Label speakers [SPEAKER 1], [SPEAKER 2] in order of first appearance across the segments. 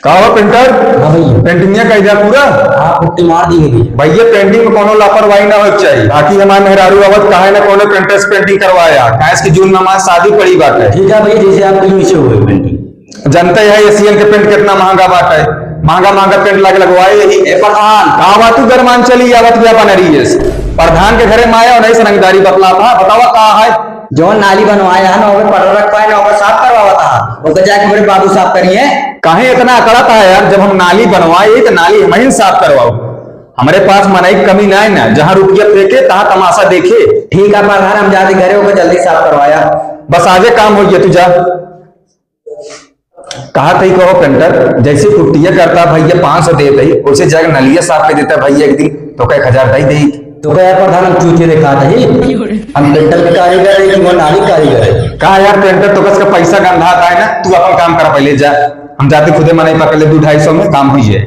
[SPEAKER 1] कहा प्रिंटर।
[SPEAKER 2] हाँ भैया।
[SPEAKER 1] पेंटिंग का इधर पूरा।
[SPEAKER 2] हाँ पुट्टी मार दी गई
[SPEAKER 1] भैया पेंटिंग में कोनो लापरवाही ना हो चाहिए। बाकी हमारे मेहरारू अवध कहा ना कोनो प्रिंटर से पेंटिंग करवाया कैश की जून में हमारी शादी पड़ी बात है।
[SPEAKER 2] ठीक है भैया, जैसे आपके नीचे हुए पेंटिंग।
[SPEAKER 1] जनता है एशियन के पेंट कितना महंगा बात है। महंगा महंगा पेंट लगे लगवाए यही प्रधान कहा बात तू गरमान चली आवत क्या बन रही है। प्रधान के घरे माया और नहीं रंगदारी बतला था बतावा कहा है
[SPEAKER 2] जो नाली बनवाया है ना वो पड़ रखा है ना वो साफ करवावा था वो जाके मेरे बाबू साफ करिए।
[SPEAKER 1] कहे इतना अकड़ा था यार जब हम नाली बनवाए तो नाली हम ही साफ करवाओ। हमारे पास मनाई की कमी ना है ना जहां रुपया फेंके तहां तमाशा देखे।
[SPEAKER 2] ठीक है प्रधान हम जाते घरे होकर जल्दी साफ करवाया।
[SPEAKER 1] बस आजे काम हो गया तू जा। कहा थी कहो पेंटर जैसे पुट्टिया करता भैया 500 देते उसे जाकर नलिया साफ कर देता भैया एक दिन तो कई 1000 दे
[SPEAKER 2] तो क्या प्रधान हम चूचे दिखा था जी हम पेंटर के कारीगर है कि वो नाली कारीगर है।
[SPEAKER 1] कहा यार पेंटर तो कसका पैसा गंधा आता है ना तू अपन काम करा पहले जा। हम जाते खुदे मनाई पकड़ ले 200-250 में काम हुई है।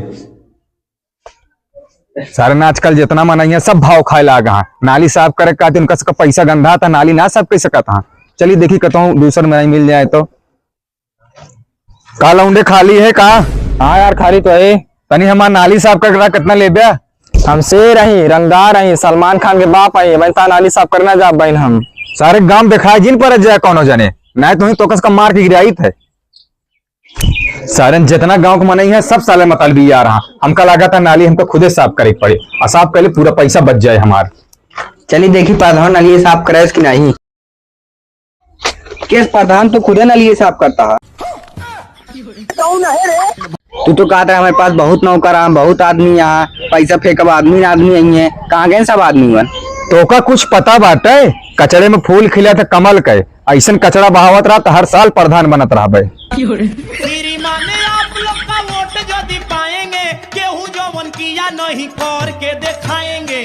[SPEAKER 1] सारे ना आजकल जितना मनाई है सब भाव खाए लागा नाली साफ करे कहते उनका सबका पैसा गंधा था नाली ना साफ कर सका था। चलिए देखी कहता हूँ दूसरा मनाई मिल जाए तो। का लौंडे खाली है कहा। हाँ यार खाली तो है तनी हमारा नाली साफ कर कितना ले बिया।
[SPEAKER 3] हम शेर रही रंगदार रही सलमान खान के बाप आई बनता नाली साफ करना जा बहन हम
[SPEAKER 1] सारे गांव दिखाए जिन पर जाए कौन जाने नहीं तो तो कस का मार के गिराई थे। सारे जितना गांव को मनई है सब साले मतलबी आ रहा हमका लगा था नाली हमको खुदे साफ करे पड़े और साफ कर ले पूरा पैसा बच जाए हमार।
[SPEAKER 3] चलिए देखी प्रधान नाली साफ करे कि नहीं। केस प्रधान तो खुदे नाली साफ करता है। तू तो कहा था हमारे पास बहुत नौकर है बहुत आदमी यहाँ पैसा फेंकब आदमी आदमी आई है कहाँ गए सब आदमी बन
[SPEAKER 1] तो का कुछ पता बात है कचड़े में फूल खिला था कमल के ऐसा कचड़ा बहावत रहा तो हर साल प्रधान बनत रहा भाई।
[SPEAKER 4] आप लोग का वोट यदि पाएंगे गेहूं जवन किया नहीं करके दिखाएंगे।